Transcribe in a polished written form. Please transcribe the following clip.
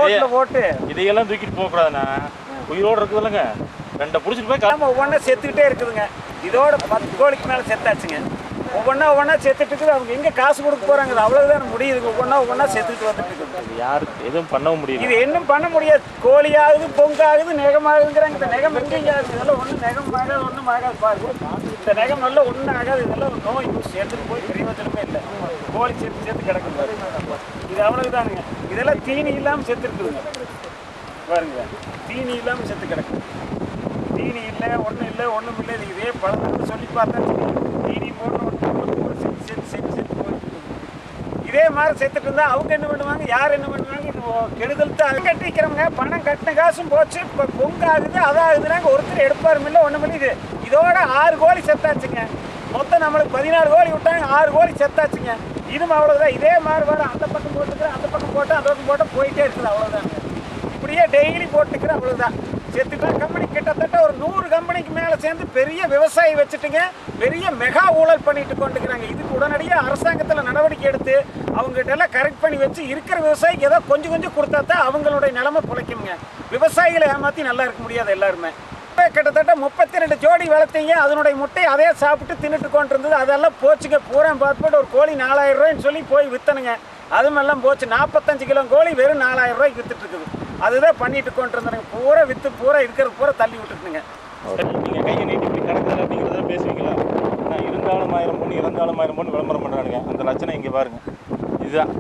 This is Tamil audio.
ரோட்ல போட்டு இதையெல்லாம் தூக்கிட்டு போகக்கூடாதுண்ணா. உயிரோடு இருக்குதுல்லங்க, ரெண்டை பிடிச்சிட்டு போய் நம்ம ஒவ்வொன்றா செத்துக்கிட்டே இருக்குதுங்க. இதோட 10 கோழிக்கு மேலே செத்தாச்சுங்க. ஒவ்வொன்றா செத்துட்டு இருக்குது. அவங்க எங்கே காசு கொடுக்க போகிறாங்க? அவ்வளோதான் முடியுது. ஒவ்வொன்றா செத்துக்கிட்டு வந்துட்டு இருக்குது. யாருக்கு எதுவும் பண்ணவும் முடியாது. இது இன்னும் பண்ண முடியாது. கோழி ஆகுது, பொங்காகுது, நெகமாகுதுங்கிறாங்க. இந்த நெகம் எங்கேயும் ஆகுது. இதெல்லாம் ஒன்றும் நெகம் ஆகாது, ஒன்றும் ஆகாது. பாருங்க, இந்த நெகம் எல்லாம் ஒன்றும் ஆகாது. இதெல்லாம் நோய் எடுத்துட்டு போய் பிரயோஜனமே இல்லை. கோழி சேர்த்து கிடக்குது. இது அவ்வளவுதானுங்க. இதெல்லாம் தீனி இல்லாமல் செத்து இருக்குதுங்க. பாருங்க, தீனி இல்லாமல் செத்து கிடக்குது. தீனி இல்லை, ஒன்றும் இல்லை. இதே பழத்துக்கு சொல்லி பார்த்தா தீனி போட்டு செத்து போயிட்டு இதே மாதிரி செத்துட்டு இருந்தா அவங்க என்ன பண்ணுவாங்க? யார் என்ன பண்ணுவாங்க? இது கெடுதல் தான். கட்டிக்கிறவங்க பணம் கட்டின காசும் போச்சு. இப்போ பொங்காகுது, அதாகுதுனாங்க. ஒருத்தர் எடுப்பாரும் இல்லை, ஒன்றும் இல்லை. இதோட 6 கோழி செத்தாச்சுங்க. மொத்தம் நம்மளுக்கு 16 கோழி விட்டாங்க, 6 கோழி செத்தாச்சுங்க. இதுவும் அவ்வளோதான். இதே மாதிரி வர அந்த பக்கம் போட்டுக்கிறேன், அந்த பக்கம் போட்டு அந்த பக்கம் போட்டு போயிட்டே இருக்குது. அவ்வளோதாங்க. இப்படியே டெய்லி போட்டுக்கிறேன். அவ்வளோதான். செத்துட்டா கம்பெனி கிட்டத்தட்ட ஒரு 100 கம்பெனிக்கு மேலே சேர்ந்து பெரிய விவசாயி வச்சுட்டுங்க பெரிய மெகா ஊழல் பண்ணிட்டு கொண்டுக்கிறாங்க. இதுக்கு உடனடியாக அரசாங்கத்தில் நடவடிக்கை எடுத்து அவங்ககிட்ட எல்லாம் கரெக்ட் பண்ணி வச்சு இருக்கிற விவசாயிக்கு ஏதோ கொஞ்சம் கொடுத்தா தான் அவங்களுடைய நிலைமை பிழைக்குங்க. விவசாயிகளை ஏமாற்றி நல்லா இருக்க முடியாது எல்லாருமே. கிட்டத்தட்ட 32 ஜோடி வளர்த்தீங்க. அதனுடைய முட்டை அதே சாப்பிட்டு தின்னுட்டு கொண்டு இருந்தது. அதெல்லாம் போச்சுங்க. பூரா பார்த்துட்டு ஒரு கோழி 4000 ரூபாய்ன்னு சொல்லி போய் விற்றனுங்க. அதுமெல்லாம் போச்சு. 45 கிலோ கோழி வெறும் 4000 ரூபாய்க்கு வித்துட்டு இருக்குது. அதுதான் பண்ணிட்டு கொண்டு இருந்தாங்க. பூரா விற்று பூரா இருக்கிறது பூரா தள்ளி விட்டுட்டுங்க. நீங்கள் கையை நீட்டி இப்படி கிடக்குது அப்படிங்கிறத பேசுவீங்களா? நான் இருந்தாலும் 1000 பொண்ணு, இறந்தாலும் 1000 பொண்ணு விளம்பரம் பண்ணுறானுங்க. அந்த லட்சணம் இங்கே பாருங்கள். இதுதான்.